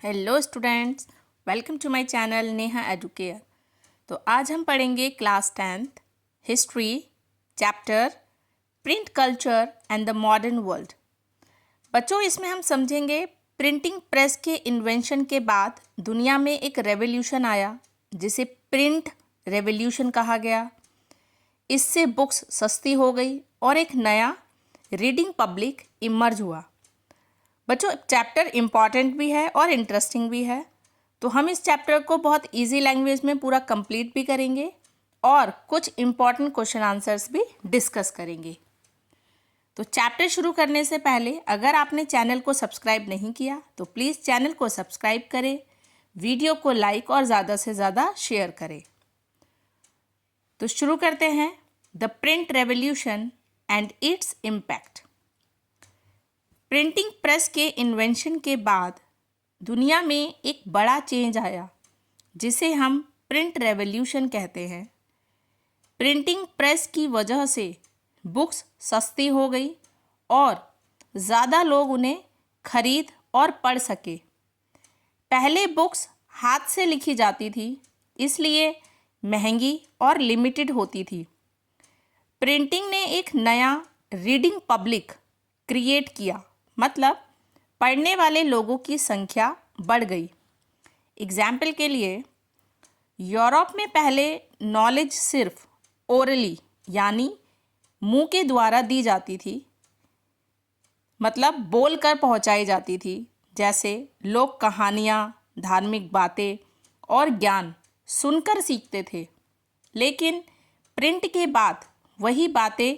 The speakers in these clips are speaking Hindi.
Hello students, welcome to my channel Neha Educare. तो आज हम पढ़ेंगे class 10th history chapter print culture and the modern world. बच्चों, इसमें हम समझेंगे प्रिंटिंग प्रेस के इन्वेंशन के बाद दुनिया में एक रेवोल्यूशन आया जिसे प्रिंट रेवोल्यूशन कहा गया। इससे बुक्स सस्ती हो गई और एक नया रीडिंग पब्लिक इमर्ज हुआ। बच्चों, चैप्टर इम्पॉर्टेंट भी है और इंटरेस्टिंग भी है, तो हम इस चैप्टर को बहुत इजी लैंग्वेज में पूरा कंप्लीट भी करेंगे और कुछ इम्पॉर्टेंट क्वेश्चन आंसर्स भी डिस्कस करेंगे। तो चैप्टर शुरू करने से पहले अगर आपने चैनल को सब्सक्राइब नहीं किया तो प्लीज़ चैनल को सब्सक्राइब करें, वीडियो को लाइक और ज़्यादा से ज़्यादा शेयर करें। तो शुरू करते हैं, the print revolution and its impact. Printing press के इन्वेंशन के बाद दुनिया में एक बड़ा चेंज आया जिसे हम प्रिंट रेवोल्यूशन कहते हैं। प्रिंटिंग प्रेस की वजह से बुक्स सस्ती हो गई और ज़्यादा लोग उन्हें खरीद और पढ़ सके। पहले बुक्स हाथ से लिखी जाती थी, इसलिए महंगी और लिमिटेड होती थी। प्रिंटिंग ने एक नया रीडिंग पब्लिक क्रिएट किया, मतलब पढ़ने वाले लोगों की संख्या बढ़ गई। एग्जाम्पल के लिए, यूरोप में पहले नॉलेज सिर्फ ओरली यानी मुंह के द्वारा दी जाती थी, मतलब बोल कर पहुँचाई जाती थी। जैसे लोग कहानियाँ, धार्मिक बातें और ज्ञान सुनकर सीखते थे। लेकिन प्रिंट के बाद वही बातें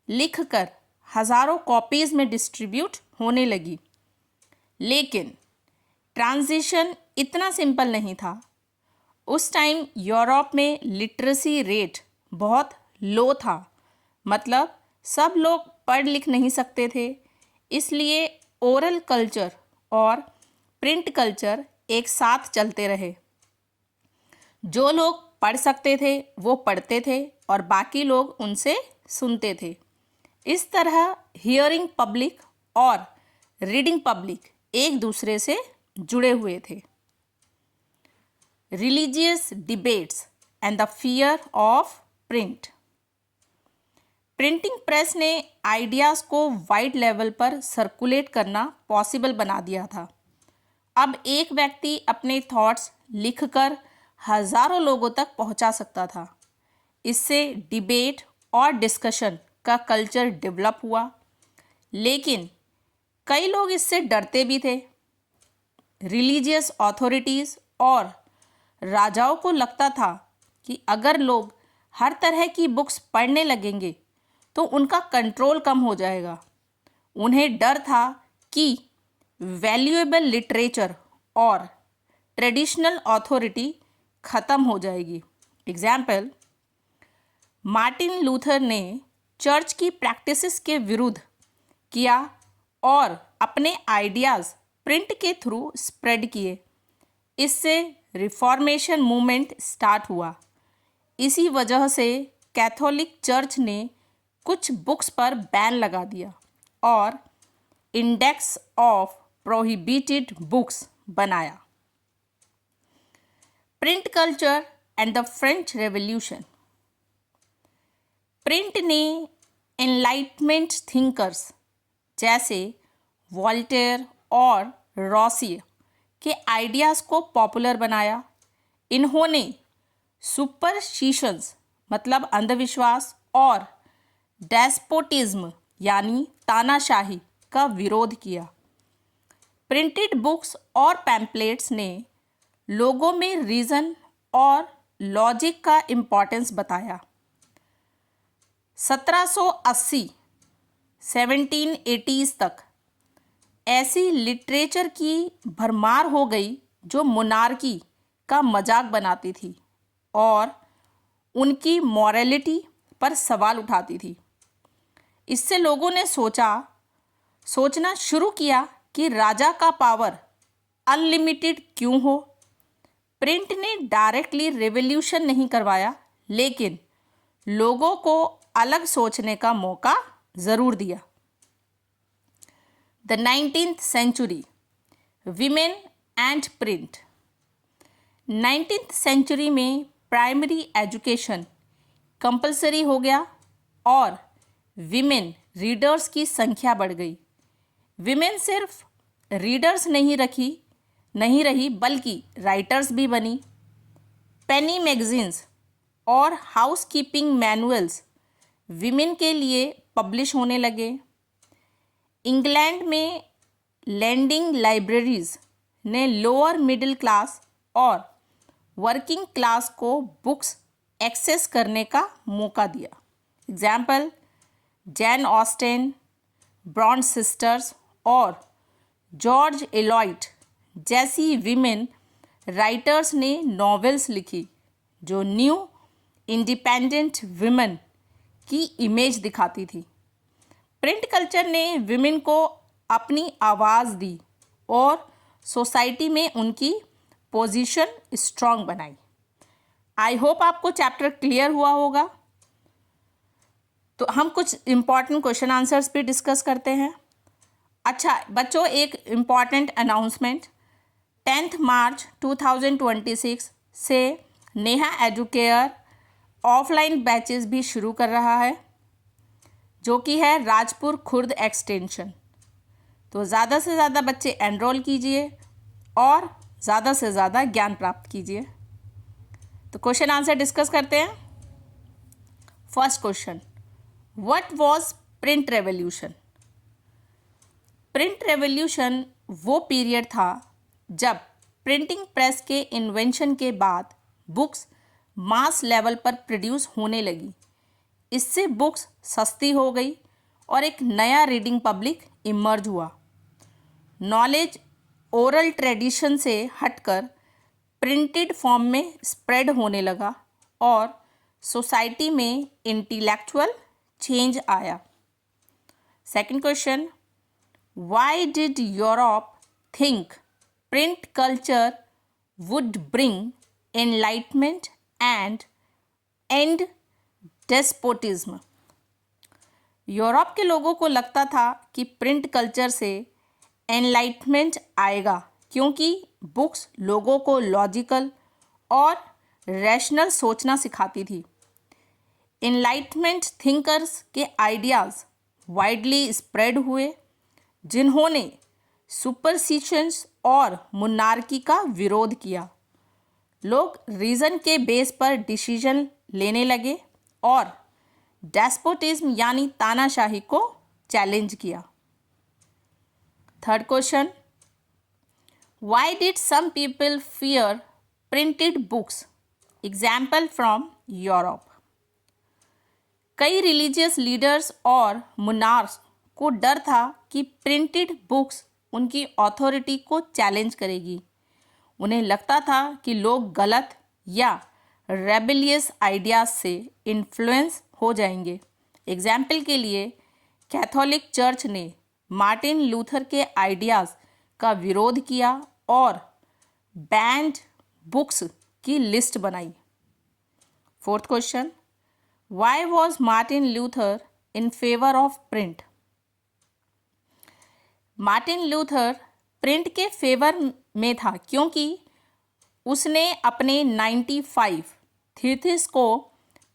लिखकर हज़ारों कॉपीज़ में डिस्ट्रीब्यूट होने लगी। लेकिन ट्रांजिशन इतना सिंपल नहीं था। उस टाइम यूरोप में लिटरेसी रेट बहुत लो था, मतलब सब लोग पढ़ लिख नहीं सकते थे। इसलिए ओरल कल्चर और प्रिंट कल्चर एक साथ चलते रहे। जो लोग पढ़ सकते थे वो पढ़ते थे और बाकी लोग उनसे सुनते थे। इस तरह हियरिंग पब्लिक और रीडिंग पब्लिक एक दूसरे से जुड़े हुए थे। Religious debates and the fear of print. Printing press ने आइडियाज़ को वाइड लेवल पर सर्कुलेट करना पॉसिबल बना दिया था। अब एक व्यक्ति अपने थॉट्स लिखकर हज़ारों लोगों तक पहुंचा सकता था। इससे डिबेट और डिस्कशन का कल्चर डेवलप हुआ, लेकिन कई लोग इससे डरते भी थे। रिलीजियस अथॉरिटीज़ और राजाओं को लगता था कि अगर लोग हर तरह की बुक्स पढ़ने लगेंगे तो उनका कंट्रोल कम हो जाएगा। उन्हें डर था कि वैल्यूएबल लिटरेचर और ट्रेडिशनल अथॉरिटी ख़त्म हो जाएगी। एग्जाम्पल, मार्टिन लूथर ने चर्च की प्रैक्टिसेस के विरुद्ध किया और अपने आइडियाज़ प्रिंट के थ्रू स्प्रेड किए। इससे रिफॉर्मेशन मूवमेंट स्टार्ट हुआ। इसी वजह से कैथोलिक चर्च ने कुछ बुक्स पर बैन लगा दिया और इंडेक्स ऑफ प्रोहिबिटेड बुक्स बनाया। Print culture and the French revolution. Print ने एनलाइटमेंट थिंकर्स जैसे वॉल्टेयर और रॉसियर के आइडियाज़ को पॉपुलर बनाया। इन्होंने सुपरस्टिशंस मतलब अंधविश्वास और डेस्पोटिज्म यानी तानाशाही का विरोध किया। प्रिंटेड बुक्स और पैम्पलेट्स ने लोगों में रीज़न और लॉजिक का इम्पोर्टेंस बताया। 1780 1780s तक ऐसी लिटरेचर की भरमार हो गई जो मोनार्की का मजाक बनाती थी और उनकी मॉरलिटी पर सवाल उठाती थी। इससे लोगों ने सोचना शुरू किया कि राजा का पावर अनलिमिटेड क्यों हो। प्रिंट ने डायरेक्टली रेवोल्यूशन नहीं करवाया, लेकिन लोगों को अलग सोचने का मौका ज़रूर दिया। The 19th century, women and print. 19th century में प्राइमरी एजुकेशन कंपलसरी हो गया और विमेन रीडर्स की संख्या बढ़ गई। विमेन सिर्फ रीडर्स नहीं रही बल्कि राइटर्स भी बनी। पेनी मैगजीन्स और हाउस कीपिंग मैनुअल्स विमेन के लिए पब्लिश होने लगे। इंग्लैंड में लैंडिंग लाइब्रेरीज ने लोअर मिडिल क्लास और वर्किंग क्लास को बुक्स एक्सेस करने का मौका दिया। Example Jane Austen, Bronte sisters और जॉर्ज एलॉइट जैसी विमेन राइटर्स ने नॉवेल्स लिखी जो न्यू इंडिपेंडेंट विमेन की इमेज दिखाती थी। प्रिंट कल्चर ने विमेन को अपनी आवाज़ दी और सोसाइटी में उनकी पोजीशन स्ट्रांग बनाई। आई होप आपको चैप्टर क्लियर हुआ होगा। तो हम कुछ इम्पॉर्टेंट क्वेश्चन आंसर्स भी डिस्कस करते हैं। अच्छा बच्चों, एक इम्पॉर्टेंट अनाउंसमेंट, 10 मार्च 2026 से नेहा एजुकेयर ऑफलाइन बैचेस भी शुरू कर रहा है जो कि है राजपुर खुर्द एक्सटेंशन। तो ज़्यादा से ज़्यादा बच्चे एनरोल कीजिए और ज़्यादा से ज़्यादा ज्ञान प्राप्त कीजिए। तो क्वेश्चन आंसर डिस्कस करते हैं। First question, what was print revolution? Print revolution वो पीरियड था जब प्रिंटिंग प्रेस के इन्वेंशन के बाद बुक्स मास लेवल पर प्रोड्यूस होने लगी। इससे बुक्स सस्ती हो गई और एक नया रीडिंग पब्लिक इमर्ज हुआ। नॉलेज ओरल ट्रेडिशन से हटकर प्रिंटेड फॉर्म में स्प्रेड होने लगा और सोसाइटी में इंटेलेक्चुअल चेंज आया। Second question, why did Europe think print culture would bring enlightenment and and despotism? Europe के लोगों को लगता था कि प्रिंट कल्चर से एनलाइटमेंट आएगा क्योंकि बुक्स लोगों को लॉजिकल और रैशनल सोचना सिखाती थी। एनलाइटमेंट थिंकर्स के आइडियाज़ वाइडली स्प्रेड हुए जिन्होंने सुपरस्टिशंस और मोनार्की का विरोध किया। लोग रीज़न के बेस पर डिसीजन लेने लगे और डेस्पोटिज्म यानी तानाशाही को चैलेंज किया। Third question, why did some people fear printed books? Example from Europe. कई रिलीजियस लीडर्स और मुनार्स को डर था कि प्रिंटेड बुक्स उनकी अथॉरिटी को चैलेंज करेगी। उन्हें लगता था कि लोग गलत या रेबेलियस आइडियाज से इन्फ्लुएंस हो जाएंगे। एग्जाम्पल के लिए कैथोलिक चर्च ने मार्टिन लूथर के आइडियाज़ का विरोध किया और बैंड बुक्स की लिस्ट बनाई। Fourth question, why was Martin Luther in favour of print? Martin Luther print के फेवर में था क्योंकि उसने अपने 95 थीसिस को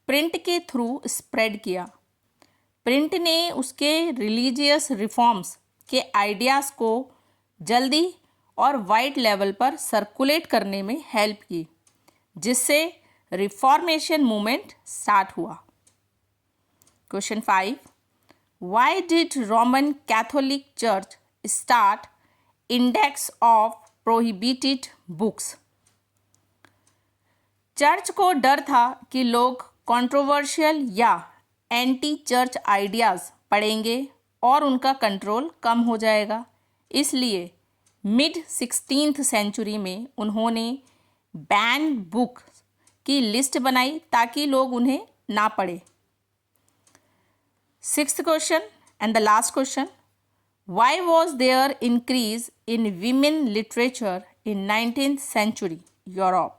प्रिंट के थ्रू स्प्रेड किया। प्रिंट ने उसके रिलीजियस रिफॉर्म्स के आइडियाज़ को जल्दी और वाइड लेवल पर सर्कुलेट करने में हेल्प की, जिससे रिफॉर्मेशन मूवमेंट स्टार्ट हुआ। Question 5, why did Roman Catholic church start index of prohibited books? Church को डर था कि लोग कंट्रोवर्शियल या एंटी चर्च आइडियाज़ पढ़ेंगे और उनका कंट्रोल कम हो जाएगा। इसलिए मिड 16th सेंचुरी में उन्होंने बैन बुक की लिस्ट बनाई ताकि लोग उन्हें ना पढ़े। Sixth question and the last question, why was there increase in women literature in 19th century Europe?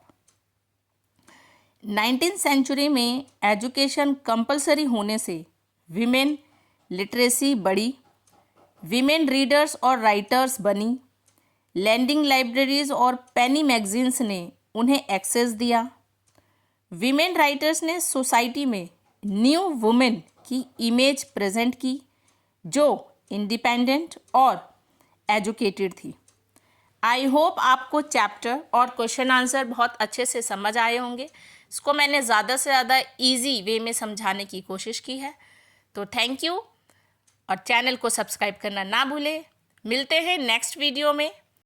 19th century में एजुकेशन कंपलसरी होने से विमेन लिटरेसी बढ़ी, विमेन रीडर्स और राइटर्स बनी, लैंडिंग लाइब्रेरीज और पेनी मैगजीन्स ने उन्हें एक्सेस दिया। वीमेन राइटर्स ने सोसाइटी में न्यू वुमेन की इमेज प्रेजेंट की जो इंडिपेंडेंट और एजुकेटेड थी। आई होप आपको चैप्टर और क्वेश्चन आंसर बहुत अच्छे से समझ आए होंगे। इसको मैंने ज़्यादा से ज़्यादा इजी वे में समझाने की कोशिश की है। तो थैंक यू, और चैनल को सब्सक्राइब करना ना भूलें। मिलते हैं नेक्स्ट वीडियो में।